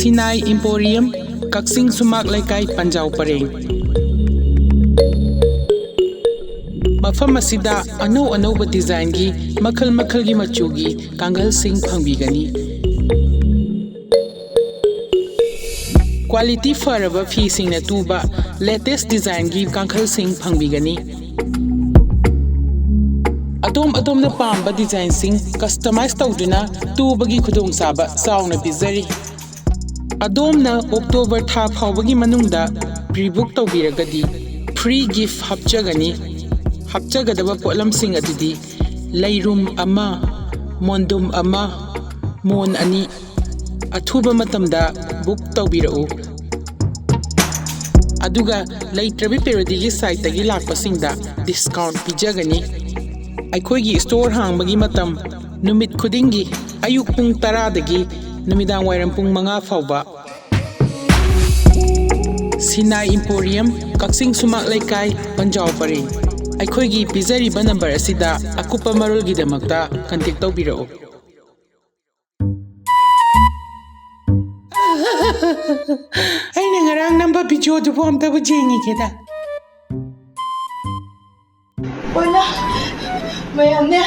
Sinai Emporium, Kakching Sumak Leikai Panjao Pareng. Mafam asida anau design gi makal gi machu gi kangal sing phangbigani. Quality faraba fi sing na tuba latest design gi kangal sing phangbigani. Adom na pamba design sing customize tawduna tubagi khudong saba sauna bizari. Adom na October tha phawbagi manungda pre-book tawbiragadi free gift hapchagani. Hapchagadaba potlam sing adudi Leirum ama, Mondum ama, Mon ani athuba matamda book tawbirao. Aduga Leitrabi Parody gi site tagi lakpasingda discount pijagani. Aikoigi store hangbagi matam numit khudingi ayuk pung 10 dagi numidang wairam pung 5 fawba. Sinai Emporium, Kakching Sumak Leikai, Panjao Pareng. Aikoigi pizariba number asida akupa marol gidamakta contact tawbirao. Aina ngarang number video dubo amta bu jengi keda. Wala. Mayam ne.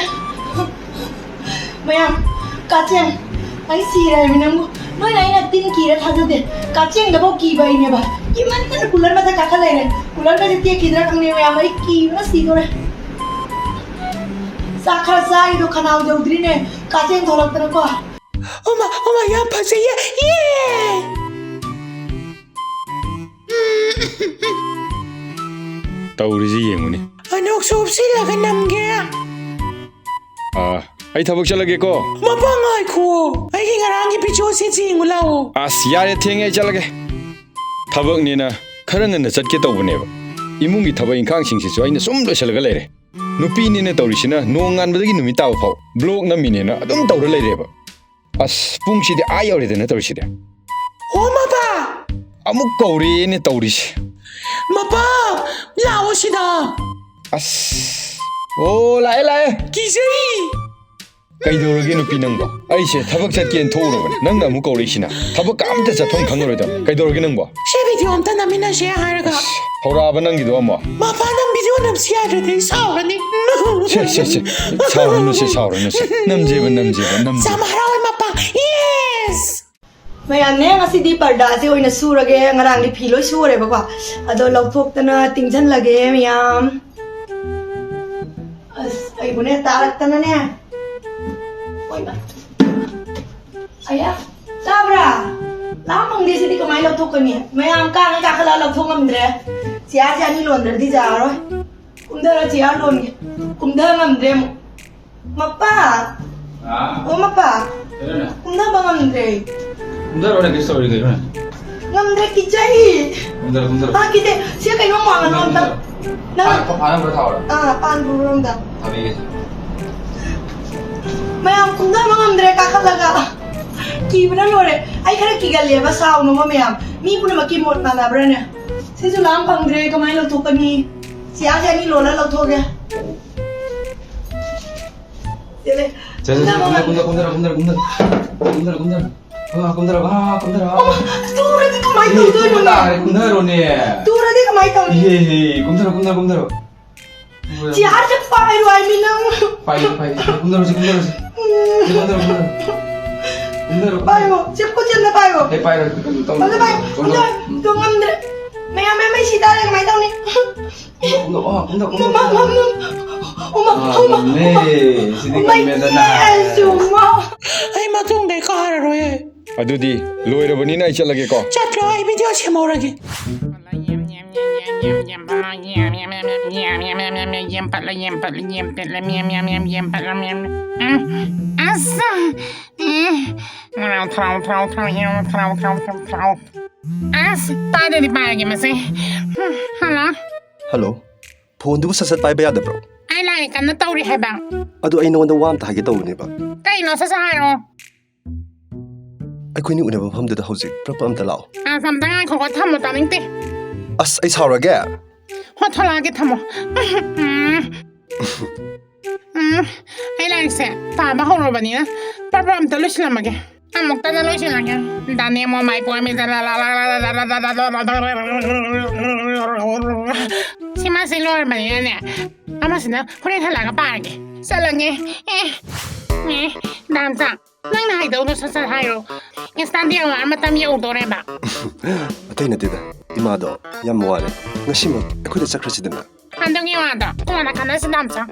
Mayam Kakching ai sira minam noi nai na tin kira thajade Kakching da bo ki bai ne ba kiman tan cooler ma ta ka khala ne cooler ma je kidra kamne mayam ai ki na si dore sakhar sai do khanau jaudri ne Kakching tholak tan ko oma ya phase ye Tauriji yenguni. anok sop sila ka namge Ay thabak chalage ko. mapangai ko ai ki ngarang ki picho si chingulao Yare thenge chalage. Thabak ni na kharang na chatke tawbane ba. Imungi thabak ingkhang sing si aina sum loisalaga leire. Nupi ni na tawrisina nongan badagi numita phau blog na mine na adum tawra leire ba. Pung si de ayawre de na tawriside. mapa Amuk kauri ni tawris. mapa lao sida Lae. kisai Kaidorage nupi nangba. Aise thabak chatken thorobane. Nangna amuk kauri sina. Thabak amta chatham khanoroida. Kaidorage nangba. she video amta namina she haraga Horaba nangido ama. mapa nam video nam siya de saurani Che. Sauranu se. Namjeba. samarawi mapa yes mayam ne ngasi di parda se oina surage ngarang ni philoi sure ba kwa ado lawthoktana tingjan lage mayam ai bune tarak tana ne oi ba aya sabra lamang di sidi kamai lawthokani mayam ka ngai ka khala lawthongam dre sia ni lon di ja ro kumdara sia lon kumdara ngam dre mapa mapa kumdara bangam dre Kumdara orang kisah orang kaya mana? Ngamdre kijai. Kumdara. Kite siya kayo mo ang ano ta. Paano bertahu? Pan burung ta. Tapi gitu. Mayam kumda ngamdre kakalaga. Kibra lore. Ay kara kigalia ba sa uno mo mayam. Mi puna makimot na labra niya. Si Sulam pangdre kamay lo to kani. Siya ni lola lo to ga. Sile. Kumdara. Kumdara. Tura di kamay to to no. Kumdara ni. Tura di kamay to. Iya. Kumdara. Siya sa pai ro ay minang. Pai. Kumdara. Pai mo. Siya ko siya na pai mo. Pai. Ano ba? Ano ngamdre. May sita lang may taw ni. Uma. Sini kami na. Suma. Ay matong de ka haro ye. Adudi, loirabani na ichalage ko. Chatlo ay video siya mo ragi. Hello. Phone du sasat pai ba yada bro. Ai lai kan na tawri heba. Adu ai nonda wam ta hage tawne ba. Kai no sa haro. Ai khoi ni una pham da hojik prap am ta lao. Sam tang ko ko tham mo ta ning te. As ai saura ga. Ho thola ge thamo. Ai lai se. Ta ba ho ro ba ni na. Pa am ta lo sila ma ge. ꯑꯃꯨꯛꯇꯗ ꯂꯣꯏꯁꯤꯜꯂꯒꯦ ꯗꯥꯅꯦ ꯃꯣ ꯃꯥꯏ ꯄꯣꯏꯃꯤ ꯁꯤꯃꯥꯁꯤ ꯂꯣꯏꯔꯕꯅꯤꯅꯅꯦ ꯑꯃꯁꯤꯅ ꯍꯣꯔꯦꯟ ꯍꯜꯂꯛꯑꯒ ꯄꯥꯔꯒꯦ ꯆꯠꯂꯒꯦ ꯗꯥꯝꯆꯥ ꯅꯪꯅ ꯍꯥꯏꯗꯧꯗꯣ ꯁꯠ ꯁꯠ ꯍꯥꯏꯔꯣ ꯏꯟꯁꯇꯥꯟꯗꯤ ꯑꯋꯥꯔ ꯃꯇꯝ ꯌꯧꯗꯣꯔꯦꯕ ꯑꯇꯩ ꯅꯠꯇꯦꯗ ꯏꯃꯥꯗꯣ ꯌꯥꯝ ꯋꯥꯔꯦ ꯉꯁꯤꯃꯛ ꯑꯩꯈꯣꯏꯗ ꯆꯠꯈ꯭ꯔꯁꯤꯗꯅ ꯑꯗꯨꯒꯤ ꯋꯥꯗꯣ ꯀꯣꯟꯅ ꯈꯟꯅꯁꯤ ꯗꯥꯝꯆꯥ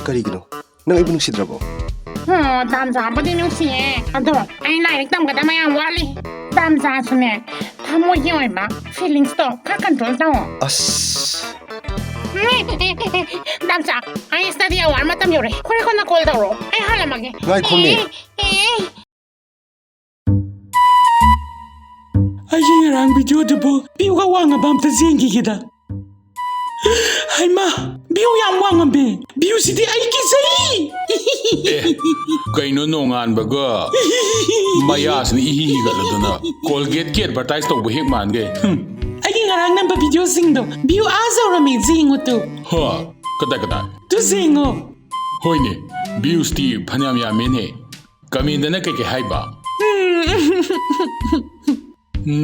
ꯀꯔꯤꯒꯤꯅꯣ ꯅꯪ ꯑꯩꯕꯨ ꯅꯨꯡꯁꯤꯗ꯭ꯔꯕꯣ ꯗꯥꯝꯆꯥꯕꯨꯗꯤ ꯅꯨꯡꯁꯤꯌꯦ ꯑꯗꯣ ꯑꯩ ꯂꯥꯏꯔꯤꯛ ꯇꯝꯒꯗꯕ ꯌꯥꯝ ꯋꯥꯠꯂꯤ ꯗꯥꯝꯆꯥꯁꯨꯅꯦ ꯊꯃꯣꯏꯒꯤ ꯑꯣꯏꯕ ꯐꯤꯂꯤꯡꯁꯇꯣ ꯈꯔ ꯀꯟꯇ꯭ꯔꯣꯜ ꯇꯧꯑꯣ ꯑꯁ ꯗꯥꯝꯆꯥ ꯑꯩ ꯏꯁꯇꯗꯤ ꯑꯋꯥꯔ ꯃꯇꯝ ꯌꯧꯔꯦ ꯍꯣꯔꯦꯟ ꯀꯣꯟꯅ ꯀꯣꯜ ꯇꯧꯔꯛꯑꯣ ꯑꯩ ꯍꯜꯂꯝꯃꯒꯦ ꯉꯥꯏꯈꯣꯃꯤ ꯑꯩꯒꯤ ꯉꯔꯥꯡ ꯚꯤꯗꯤꯑꯣꯗꯨꯕꯨ ꯚ꯭ꯌꯨꯒ ꯋꯥꯡꯉꯕ ꯑꯝꯇ ꯌꯦꯡꯈꯤꯒꯦꯗ ꯍꯩꯃꯥ ꯚ꯭ꯌꯨ ꯌꯥꯝ ꯋꯥꯡꯉꯝꯃꯦ ꯚ꯭ꯌꯨꯁꯤꯗꯤ ꯑꯩ ꯀꯤꯖꯩ ꯀꯩꯅꯣ ꯅꯣꯡꯉꯥꯟꯕꯒ ꯃꯌꯥꯁꯤꯅ ꯏꯍꯤꯒꯠꯂꯗꯅ ꯀꯣꯜꯒꯦꯠꯀꯤ ꯑꯦꯗꯚꯔꯇꯥꯏꯁ ꯇꯧꯕ ꯍꯦꯛ ꯃꯥꯟꯒꯦ ꯑꯩꯒꯤ ꯉꯔꯥꯡ ꯅꯝꯕ ꯚꯤꯗꯤꯑꯣꯁꯤꯡꯗꯣ ꯚ꯭ꯌꯨ ꯌꯧꯔꯝꯃꯦ ꯌꯦꯡꯉꯨ ꯇꯨ ꯍ ꯀꯗꯥꯏ ꯇꯨ ꯌꯦꯡꯉꯣ ꯍꯣꯏꯅꯦ ꯚ꯭ꯌꯨꯁꯇꯤ ꯐꯅꯌꯥꯝ ꯌꯥꯝꯃꯦꯅꯦ ꯀꯃꯦꯟꯗꯅ ꯀꯩꯀꯩ ꯍꯥꯏꯕ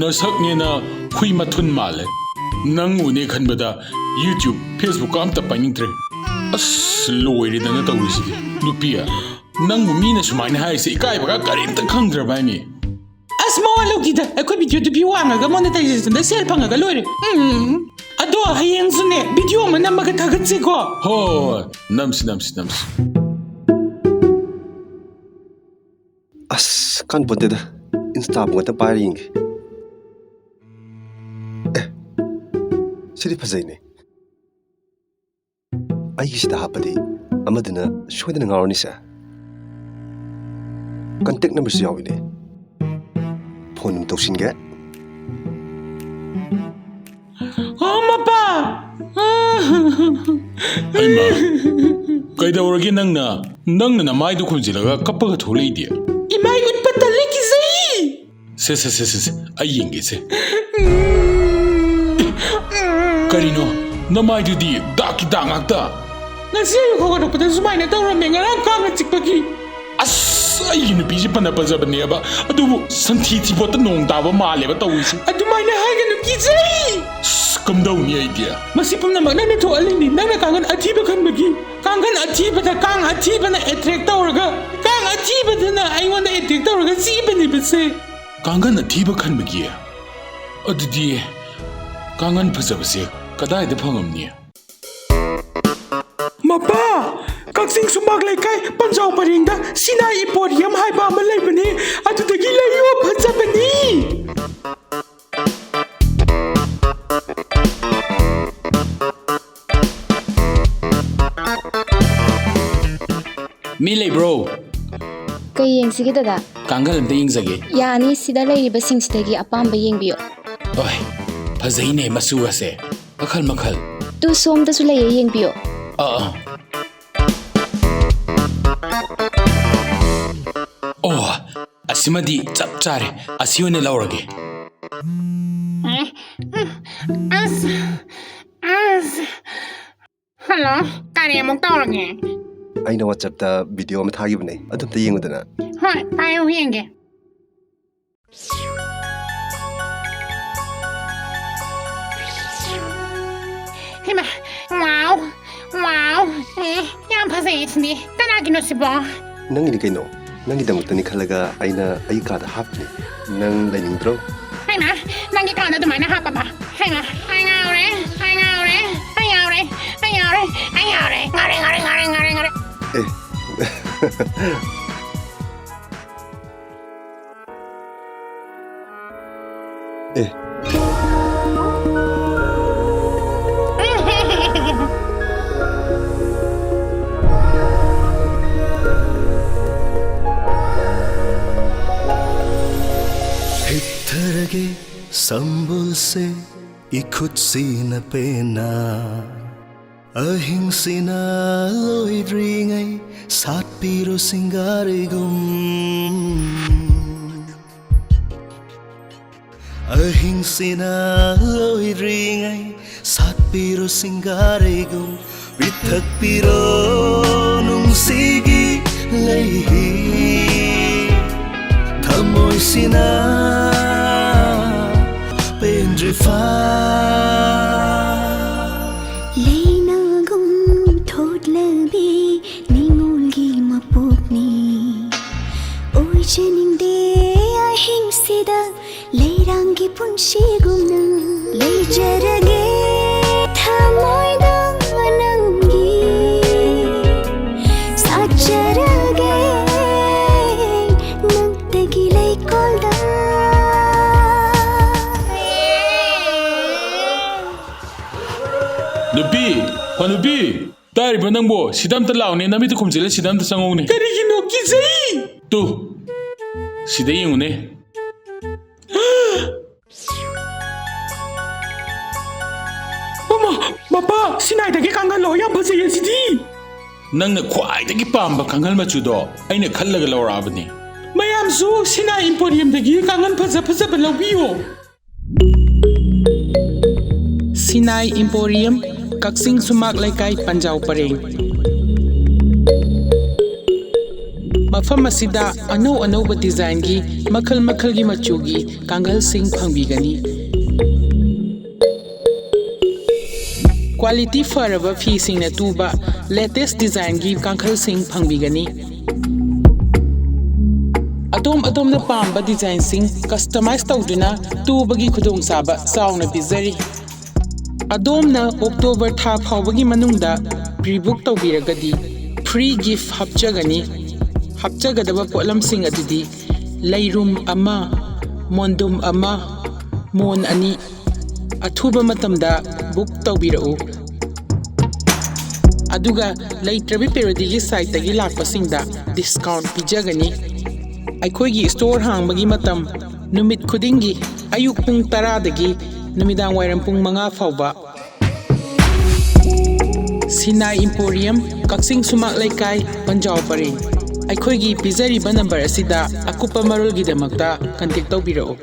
ꯅꯁꯛꯅꯦꯅ ꯍꯨꯏ ꯃꯊꯨꯟ ꯃꯥꯜꯂꯦ ꯅꯪ ꯎꯅꯦ ꯈꯟꯕꯗ ꯌꯨꯇ꯭ꯌꯨꯕ ꯐꯦꯁꯕꯨꯛꯀ ꯑꯝꯇ ꯄꯥꯏꯅꯤꯡꯗ꯭ꯔꯦ ꯑꯁ ꯂꯣꯏꯔꯦꯗꯅ ꯇꯧꯔꯤꯁꯤꯗꯤ ꯅꯨꯄꯤ야 ꯅꯪꯕꯨ ꯃꯤꯅ ꯁꯨꯃꯥꯏꯅ ꯍꯥꯏꯔꯤꯁꯦ ꯏꯀꯥꯏꯕꯒ ꯀꯔꯤꯝꯇ ꯈꯪꯗ꯭ꯔꯕ ꯍꯥꯏꯃꯤ ꯑꯁ ꯃꯋꯥ ꯂꯧꯈꯤꯗ ꯑꯩꯈꯣꯏ ꯚꯤꯗꯤꯑꯣꯗꯨ ꯚ꯭ꯌꯨ ꯋꯥꯡꯉꯒ ꯃꯣꯅꯦꯇꯥꯏꯖꯦꯁꯟꯗ ꯁꯦꯜ ꯐꯪꯉꯒ ꯂꯣꯏꯔꯦ ꯑꯗꯣ ꯍꯌꯦꯡꯁꯨꯅꯦ ꯚꯤꯗꯤꯑꯣ ꯑꯃ ꯅꯝꯃꯒ ꯊꯥꯒꯠꯁꯤꯀꯣ ꯍꯣꯏ ꯅꯝꯁꯤ ꯑꯁ ꯀꯥꯟꯄꯣꯟꯇꯦꯗ ꯏꯟꯁꯇꯥꯕꯨ ꯉꯥꯛꯇ ꯄꯥꯏꯔ ꯌꯦꯡꯒꯦ ꯁꯤꯗꯤ ꯐꯖꯩꯅꯦ ꯑꯩꯒꯤꯁꯤꯗ ꯍꯥꯞꯄꯗꯤ ꯑꯃꯗꯨꯅ ꯁꯣꯏꯗꯅ ꯉꯥꯎꯔꯅꯤꯁꯦ ꯀꯟꯇꯦꯛ ꯅꯝꯕꯔꯁꯨ ꯌꯥꯎꯏꯅꯦ ꯐꯣꯟ ꯑꯃ ꯇꯧꯁꯤꯟꯒꯦ ꯃꯄꯥ ꯍꯩꯃꯥ ꯀꯩꯗꯧꯔꯒꯦ ꯅꯪꯅ ꯅꯃꯥꯏꯗꯨ ꯈꯨꯝꯖꯤꯜꯂꯒ ꯀꯞꯄꯒ ꯊꯣꯛꯂꯛꯏꯗꯤ ꯏꯃꯥꯏ ꯎꯠꯄ ꯇꯜꯂꯦ ꯀꯤꯖꯩ ꯁꯦ ꯑꯩ ꯌꯦꯡꯒꯦꯁꯦ ꯀꯔꯤꯅꯣ ꯅꯃꯥꯏꯗꯨꯗꯤ ꯗꯥꯛꯀꯤ ꯗꯥꯛ ꯉꯥꯛꯇ ꯉꯁꯤ ꯑꯌꯨꯛ ꯍꯧꯒꯠꯂꯛꯄꯗ ꯁꯨꯃꯥꯏꯅ ꯇꯧꯔꯝꯃꯦ ꯉꯔꯥꯡ ꯀꯥꯡꯅ ꯆꯤꯛꯄꯒꯤ ꯑꯁ ꯑꯩꯒꯤ ꯅꯨꯄꯤꯁꯤ ꯐꯅ ꯐꯖꯕꯅꯦꯕ ꯑꯗꯨꯕꯨ ꯁꯟꯊꯤ ꯊꯤꯕꯣꯠꯇ ꯅꯣꯡ ꯇꯥꯕ ꯃꯥꯜꯂꯦꯕ ꯇꯧꯔꯤꯁꯤ ꯑꯗꯨꯃꯥꯏꯅ ꯍꯥꯏꯒꯅꯨ ꯀꯤꯖꯩ ꯀꯝꯗꯧꯅꯤ ꯑꯩꯗꯤ ꯃꯁꯤ ꯄꯨꯝꯅꯃꯛ ꯅꯪꯅ ꯊꯣꯛꯍꯜꯂꯤꯅꯤ ꯅꯪꯅ ꯀꯥꯡꯈꯟ ꯑꯊꯤꯕ ꯈꯟꯕꯒꯤ ꯀꯥꯡꯈꯟ ꯑꯊꯤꯕꯗ ꯀꯥꯡ ꯑꯊꯤꯕꯅ ꯑꯦꯇ꯭ꯔꯦꯛ ꯇꯧꯔꯒ ꯀꯥꯡ ꯑꯊꯤꯕꯗꯨꯅ ꯑꯩꯉꯣꯟꯗ ꯑꯦꯇ꯭ꯔꯦꯛ ꯇꯧꯔꯒ ꯆꯤꯕꯅꯦꯕꯁꯦ ꯀꯥꯡꯈꯟ ꯑꯊꯤꯕ ꯈꯟꯕꯒꯤ ꯑꯗꯨꯗꯤ ꯀꯥꯡꯈꯟ ꯐꯖꯕꯁꯦ ꯀꯗꯥꯏꯗ ꯐꯪꯉꯝꯅꯤ ꯃꯄꯥ ꯀꯛꯆꯤꯡ ꯁꯨꯃꯥꯛ ꯂꯩꯀꯥꯏ ꯄꯟꯖꯥꯎ ꯄꯔꯦꯡꯗ ꯁꯤꯅꯥꯏ ꯏꯝꯄꯣꯔꯤꯌꯝ ꯍꯥꯏꯕ ꯑꯃ ꯂꯩꯕꯅꯤ ꯑꯗꯨꯗꯒꯤ ꯂꯩꯌꯣ ꯐꯖꯕꯅꯤ ꯃꯤ ꯂꯩꯕ꯭ꯔꯣ ꯀꯩ ꯌꯦꯡꯁꯤꯒꯦ ꯗꯗꯥ ꯀꯥꯡꯈꯟ ꯑꯝꯇ ꯌꯦꯡꯖꯒꯦ ꯌꯥꯅꯤ ꯁꯤꯗ ꯂꯩꯔꯤꯕꯁꯤꯡꯁꯤꯗꯒꯤ ꯑꯄꯥꯝꯕ ꯌꯦꯡꯕꯤꯌꯣ ꯍꯣꯏ ꯐꯖꯩꯅꯦ ꯃꯆꯨꯒꯁꯦ ꯃꯈꯜ ꯇꯨ ꯁꯣꯝꯗꯁꯨ ꯂꯩꯌꯦ ꯌꯦꯡꯕꯤꯌꯣ ꯑꯣ ꯑꯁꯤꯃꯗꯤ ꯆꯞ ꯆꯥꯔꯦ ꯑꯁꯤ ꯑꯣꯏꯅ ꯂꯧꯔꯒꯦ ꯍꯜꯂꯣ ꯀꯔꯤ ꯑꯃꯨꯛ ꯇꯧꯔꯒꯦ ꯑꯩꯅ ꯋꯥꯆꯞꯇ ꯚꯤꯗꯤꯑꯣ ꯑꯃ ꯊꯥꯈꯤꯕꯅꯦ ꯑꯗꯨꯝꯇ ꯌꯦꯡꯉꯨꯗꯅ ꯍꯣꯏ ꯄꯥꯏꯌꯨ ꯌꯦꯡꯒꯦ ꯍꯩꯃꯥ ꯋꯥꯎ ꯌꯥꯝ ꯐꯖꯩ ꯁꯤꯗꯤ ꯀꯅꯥꯒꯤꯅꯣ ꯁꯤꯕꯣ ꯅꯪꯒꯤꯗꯤ ꯀꯩꯅꯣ ꯅꯪꯒꯤꯗꯃꯛꯇꯅꯤ ꯈꯜꯂꯒ ꯑꯩꯅ ꯑꯩꯒꯤ ꯀꯥꯗ ꯍꯥꯞꯄꯅꯤ ꯅꯪ ꯂꯩꯅꯤꯡꯗ꯭ꯔꯣ ꯍꯩꯃꯥ ꯅꯪꯒꯤ ꯀꯥꯗ ꯑꯗꯨꯃꯥꯏꯅ ꯍꯥꯞꯄꯕ ꯍꯩꯃꯥ ꯑꯩ ꯉꯥꯎꯔꯦ हित्थरगे संबुल से इखुद सीन पेना अहिंसिना लोइद्रिङै सात पिरो सिंगारेगुम अहिंसिना लोइद्रिङै सात पिरो सिंगारेगुम विथक पिरो नुंसिगी लैहि ꯁꯤꯅ ꯄꯦꯟꯗ꯭ꯔꯤꯐꯥ ꯂꯩꯅꯥꯒꯨꯝ ꯊꯣꯠꯂꯕꯤ ꯅꯤꯡꯉꯣꯜꯒꯤ ꯃꯄꯣꯛꯅꯤ ꯑꯣꯏꯖꯅꯤꯡꯗꯦ ꯑꯍꯤꯡꯁꯤꯗ ꯂꯩꯔꯥꯡꯒꯤ ꯄꯨꯟꯁꯤꯒꯨꯝꯅ ꯂꯩꯖꯔꯒꯦ ꯊꯃꯣꯏꯗ ꯅꯪꯒꯤ ꯁꯥꯠꯆꯔꯒꯦ ꯅꯪꯇꯒꯤ ꯂꯩꯀꯣꯜꯗ 누비! 누비! 따리바 낭보 시담다 라오네 나미도 곰질래 시담다 쌍오네 ꯀꯔꯤꯒꯤꯅꯣ ꯀꯤꯖꯩ 또 시대 이용네 ꯃꯃꯥ ꯃꯄꯥ ꯁꯤꯅꯥꯏꯗꯒꯤ ꯀꯥꯡꯒꯜꯂꯣ ꯌꯥꯝ ꯐꯖꯩ ꯑꯁꯤꯗꯤ ꯅꯪꯅ ꯈ꯭ꯋꯥꯏꯗꯒꯤ ꯄꯥꯝꯕ ꯀꯥꯡꯈꯜ ꯃꯆꯨꯗꯣ ꯑꯩꯅ ꯈꯜꯂꯒ ꯂꯧꯔꯛꯑꯕꯅꯤ ꯃꯌꯥꯝꯁꯨ ꯁꯤꯅꯥꯏ ꯏꯝꯄꯣꯔꯤꯌꯝꯗꯒꯤ ꯀꯥꯡꯒꯜ ꯐꯖꯕ ꯂꯧꯕꯤꯌꯣ Sinai Emporium, Kakching Sumak Leikai Panjao Pareng. Mafam asida anau-anauba design gi makal gi machu gi kangal sing phangbigani. Quality faraba fi sing na tuba latest design gi kangal sing phangbigani. Atom na pamba design sing customize tawduna tuba gi khudong saba sauna bizari. Adomna October tha phawbagi manungda pre-book tawbiragadi free gift hapchagani hapchagadaba potlam sing adudi leirum ama mondum ama mon ani athuba matamda book tawbirau aduga Leitrabi Parody gi site tagi lakpasingda discount pijagani aikhoigi store hangbagi matam numit khudingi ayuk pung 10 dagi numidang wairam pung 5 fawba Sinai Emporium Kakching Sumak Leikai Panjao Pareng aikhoigi pizariba number asida akupa marol gidamakta contact tawbirao